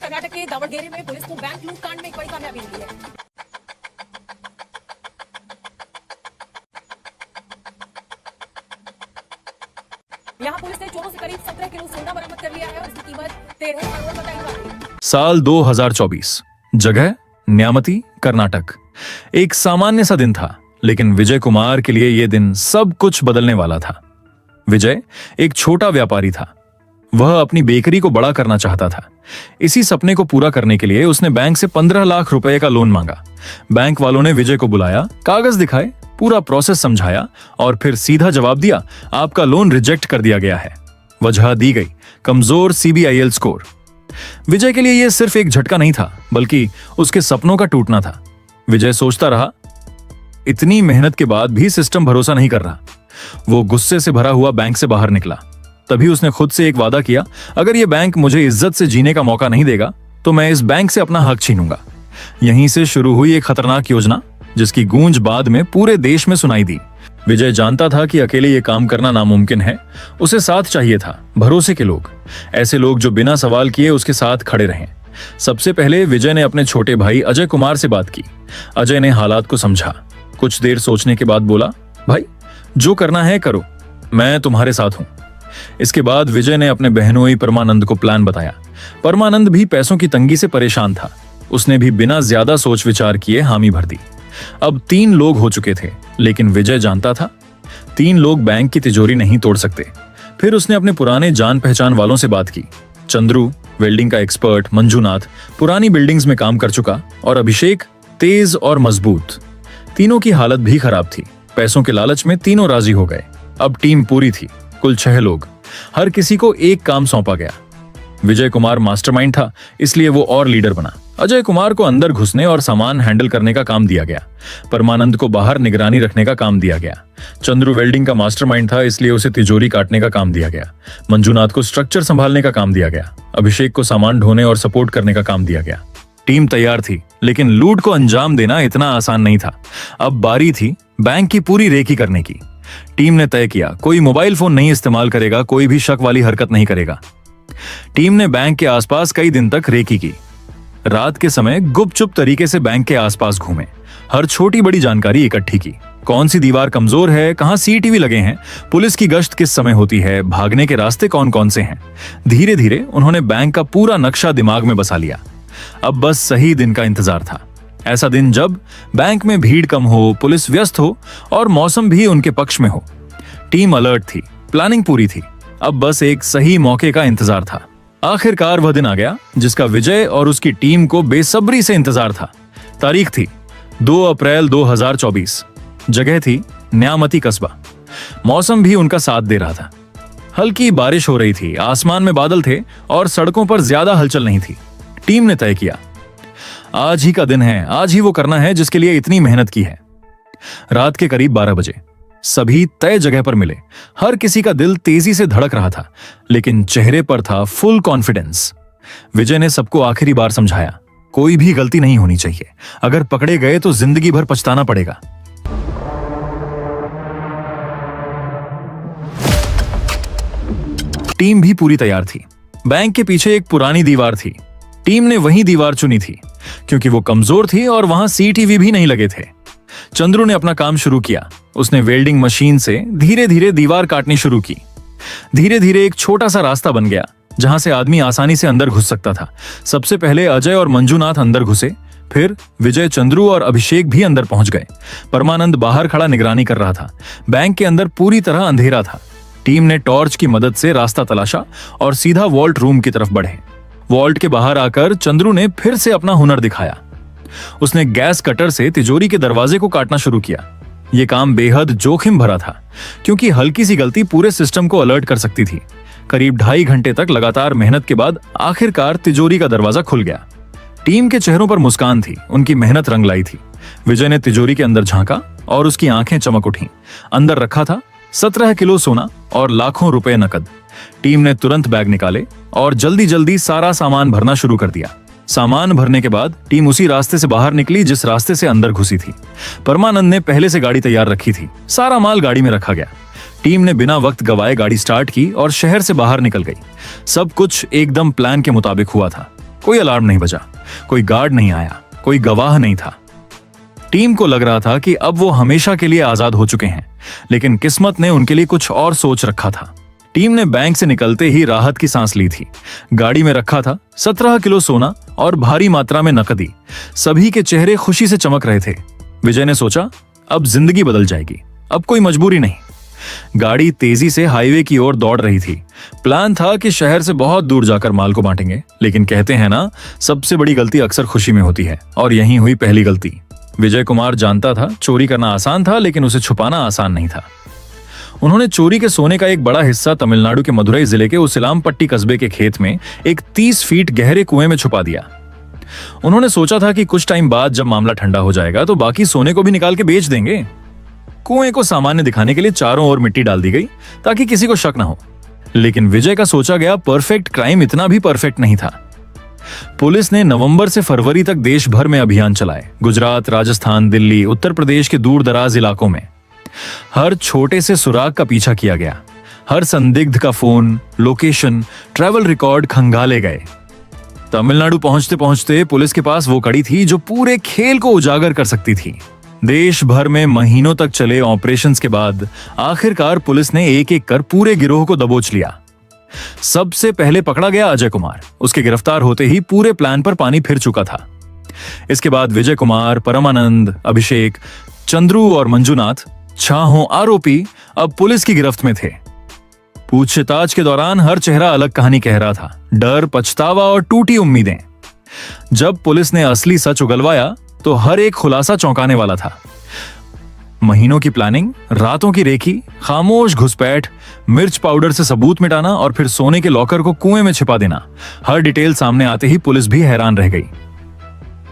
कर्नाटक के दावणगेरे में पुलिस को बैंक लूटकांड में एक बड़ी कामयाबी मिली है। यहाँ पुलिस ने चोरों से करीब 17 किलो सोना बरामद कर लिया है और इसकी कीमत 13 करोड़ बताई जा रही है। साल 2024, जगह न्यामती, कर्नाटक। एक सामान्य सा दिन था, लेकिन विजय कुमार के लिए यह दिन सब कुछ बदलने वाला था। विजय एक छोटा व्यापारी था। वह अपनी बेकरी को बड़ा करना चाहता था। इसी सपने को पूरा करने के लिए उसने बैंक से 15 लाख रुपए का लोन मांगा। बैंक वालों ने विजय को बुलाया, कागज दिखाए, पूरा प्रोसेस समझाया और फिर सीधा जवाब दिया, आपका लोन रिजेक्ट कर दिया गया है। वजह दी गई, कमजोर CBIL स्कोर। विजय के लिए यह सिर्फ एक झटका नहीं था, बल्कि उसके सपनों का टूटना था। विजय सोचता रहा, इतनी मेहनत के बाद भी सिस्टम भरोसा नहीं कर रहा। वो गुस्से से भरा हुआ बैंक से बाहर निकला। तभी उसने खुद से एक वादा किया, अगर ये बैंक मुझे इज्जत से जीने का मौका नहीं देगा तो मैं इस बैंक से अपना हक छीनूंगा। यहीं से शुरू हुई एक खतरनाक योजना, जिसकी गूंज बाद में पूरे देश में सुनाई दी। विजय जानता था कि अकेले ये काम करना नामुमकिन है। उसे साथ चाहिए था भरोसे के लोग, ऐसे लोग जो बिना सवाल किए उसके साथ खड़े रहें। सबसे पहले विजय ने अपने छोटे भाई अजय कुमार से बात की। अजय ने हालात को समझा। कुछ देर सोचने के बाद बोला, भाई जो करना है करो, मैं तुम्हारे साथ हूं। इसके बाद विजय ने अपने बहनोई परमानंद को प्लान बताया। परमानंद भी पैसों की तंगी से परेशान था। उसने भी बिना ज्यादा सोच विचार किए हामी भर दी। अब 3 लोग हो चुके थे, लेकिन विजय जानता था 3 लोग बैंक की तिजोरी नहीं तोड़ सकते। फिर उसने अपने पुराने जान पहचान वालों से बात की। चंद्रू, वेल्डिंग का एक्सपर्ट, मंजूनाथ, पुरानी बिल्डिंग्स में काम कर चुका, और अभिषेक, तेज और मजबूत। तीनों की हालत भी खराब थी। पैसों के लालच में तीनों राजी हो गए। अब टीम पूरी थी, कुल 6 लोग। हर किसी को एक काम सौंपा गया। विजय कुमार मास्टरमाइंड था, इसलिए वो और लीडर बना। अजय कुमार को अंदर घुसने और सामान हैंडल करने का काम दिया गया। परमानंद को बाहर निगरानी रखने का काम दिया गया। चंद्रू वेल्डिंग का मास्टरमाइंड था, इसलिए उसे तिजोरी काटने का काम दिया गया। मंजूनाथ को स्ट्रक्चर संभालने का काम दिया गया। अभिषेक को सामान ढोने और सपोर्ट करने का काम दिया गया। टीम तैयार थी, लेकिन लूट को अंजाम देना इतना आसान नहीं था। अब बारी थी बैंक की पूरी रेकी करने की। टीम ने तय किया, कोई मोबाइल फोन नहीं इस्तेमाल करेगा, कोई भी शक वाली हरकत नहीं करेगा। टीम ने बैंक के आसपास कई दिन तक रेकी की। रात के समय गुपचुप तरीके से बैंक के आसपास घूमे, हर छोटी बड़ी जानकारी इकट्ठी की। कौन सी दीवार कमजोर है, कहां CCTV लगे हैं, पुलिस की गश्त किस समय होती है, भागने के रास्ते कौन कौन से हैं। धीरे धीरे उन्होंने बैंक का पूरा नक्शा दिमाग में बसा लिया। अब बस सही दिन का इंतजार था। ऐसा दिन जब बैंक में भीड़ कम हो, पुलिस व्यस्त हो और मौसम भी उनके पक्ष में हो। टीम अलर्ट थी, प्लानिंग पूरी थी। अब बस एक सही मौके का इंतजार था। आखिरकार वह दिन आ गया जिसका विजय और उसकी टीम को बेसब्री से इंतजार था। तारीख थी 2 अप्रैल 2024। जगह थी न्यामती कस्बा। मौसम भी उनका साथ दे रहा था। हल्की बारिश हो रही थी, आसमान में बादल थे और सड़कों पर ज्यादा हलचल नहीं थी। टीम ने तय किया, आज ही का दिन है, आज ही वो करना है जिसके लिए इतनी मेहनत की है। रात के करीब 12 बजे सभी तय जगह पर मिले। हर किसी का दिल तेजी से धड़क रहा था, लेकिन चेहरे पर था फुल कॉन्फिडेंस। विजय ने सबको आखिरी बार समझाया, कोई भी गलती नहीं होनी चाहिए। अगर पकड़े गए तो जिंदगी भर पछताना पड़ेगा। टीम भी पूरी तैयार थी। बैंक के पीछे एक पुरानी दीवार थी। टीम ने वही दीवार चुनी थी क्योंकि वो कमजोर थी और वहां CCTV भी नहीं लगे थे। चंद्रू ने अपना काम शुरू किया। उसने वेल्डिंग मशीन से धीरे धीरे दीवार काटनी शुरू की। धीरे धीरे एक छोटा सा रास्ता बन गया जहां से आदमी आसानी से अंदर घुस सकता था। सबसे पहले अजय और मंजूनाथ अंदर घुसे, फिर विजय, चंद्रू और अभिषेक भी अंदर पहुंच गए। परमानंद बाहर खड़ा निगरानी कर रहा था। बैंक के अंदर पूरी तरह अंधेरा था। टीम ने टॉर्च की मदद से रास्ता तलाशा और सीधा वॉल्ट रूम की तरफ बढ़े। वॉल्ट के बाहर आकर चंद्रू ने फिर से अपना हुनर दिखाया। उसने गैस कटर से तिजोरी के दरवाजे को काटना शुरू किया। यह काम बेहद जोखिम भरा था क्योंकि हल्की सी गलती पूरे सिस्टम को अलर्ट कर सकती थी। करीब 2.5 घंटे तक लगातार मेहनत के बाद आखिरकार तिजोरी का दरवाजा खुल गया। टीम के चेहरों पर मुस्कान थी, उनकी मेहनत रंग लाई थी। विजय ने तिजोरी के अंदर झांका और उसकी आंखें चमक उठी। अंदर रखा था 17 किलो सोना और लाखों रुपए नकद। टीम ने तुरंत बैग निकाले और जल्दी जल्दी सारा सामान भरना शुरू कर दिया। सामान भरने के बाद टीम उसी रास्ते से बाहर निकली जिस रास्ते से अंदर घुसी थी। परमानंद ने पहले से गाड़ी तैयार रखी थी। सारा माल गाड़ी में रखा गया। टीम ने बिना वक्त गवाए गाड़ी स्टार्ट की और शहर से बाहर निकल गई। सब कुछ एकदम प्लान के मुताबिक हुआ था। कोई अलार्म नहीं बजा, कोई गार्ड नहीं आया, कोई गवाह नहीं था। टीम को लग रहा था कि अब वो हमेशा के लिए आजाद हो चुके हैं, लेकिन किस्मत ने उनके लिए कुछ और सोच रखा था। टीम ने बैंक से निकलते ही राहत की सांस ली थी। गाड़ी में रखा था 17 किलो सोना और भारी मात्रा में नकदी। सभी के चेहरे खुशी से चमक रहे थे। विजय ने सोचा, अब जिंदगी बदल जाएगी, अब कोई मजबूरी नहीं। गाड़ी तेजी से हाईवे की ओर दौड़ रही थी। प्लान था कि शहर से बहुत दूर जाकर माल को बांटेंगे, लेकिन कहते हैं ना, सबसे बड़ी गलती अक्सर खुशी में होती है, और यहीं हुई पहली गलती। विजय कुमार जानता था चोरी करना आसान था, लेकिन उसे छुपाना आसान नहीं था। उन्होंने चोरी के सोने का एक बड़ा हिस्सा तमिलनाडु के मदुरई जिले के उसिलामपट्टी कस्बे के खेत में एक 30 फीट गहरे कुएं में छुपा दिया। उन्होंने सोचा था कि कुछ टाइम बाद जब मामला ठंडा हो जाएगा तो बाकी सोने को भी निकाल के बेच देंगे। कुएं को सामान्य दिखाने के लिए चारों ओर मिट्टी डाल दी गई ताकि किसी को शक न हो। लेकिन विजय का सोचा गया परफेक्ट क्राइम इतना भी परफेक्ट नहीं था। पुलिस ने नवंबर से फरवरी तक देश भर में अभियान चलाए। गुजरात, राजस्थान, दिल्ली, उत्तर प्रदेश के दूर दराज इलाकों में हर छोटे से सुराग का पीछा किया गया। हर संदिग्ध का फोन, लोकेशन, ट्रैवल रिकॉर्ड खंगाले गए। तमिलनाडु पहुंचते पहुंचते पुलिस के पास वो कड़ी थी जो पूरे खेल को उजागर कर सकती थी। देश भर में महीनों तक चले ऑपरेशंस के बाद आखिरकार पुलिस ने एक एक कर पूरे गिरोह को दबोच लिया। सबसे पहले पकड़ा गया अजय कुमार। उसके गिरफ्तार होते ही पूरे प्लान पर पानी फिर चुका था। इसके बाद विजय कुमार, परमानंद, अभिषेक, चंद्रू और मंजुनाथ, छहों आरोपी अब पुलिस की गिरफ्त में थे। पूछताछ के दौरान हर चेहरा अलग कहानी कह रहा था। डर, पछतावा और टूटी उम्मीदें। जब पुलिस ने असली सच उगलवाया तो हर एक खुलासा चौंकाने वाला था। महीनों की प्लानिंग, रातों की रेकी, खामोश घुसपैठ, मिर्च पाउडर से सबूत मिटाना और फिर सोने के लॉकर को कुएं में छिपा देना, हर डिटेल सामने आते ही पुलिस भी हैरान रह गई।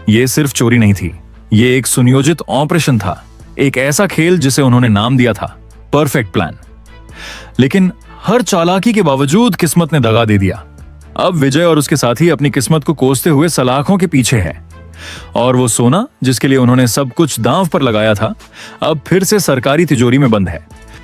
यह सिर्फ चोरी नहीं थी, यह एक सुनियोजित ऑपरेशन था, एक ऐसा खेल जिसे उन्होंने नाम दिया था परफेक्ट प्लान। लेकिन हर चालाकी के बावजूद किस्मत ने दगा दे दिया। अब विजय और उसके साथी अपनी किस्मत को कोसते हुए सलाखों के पीछे है, और वो सोना जिसके लिए उन्होंने सब कुछ दांव पर लगाया था अब फिर से सरकारी तिजोरी में बंद है।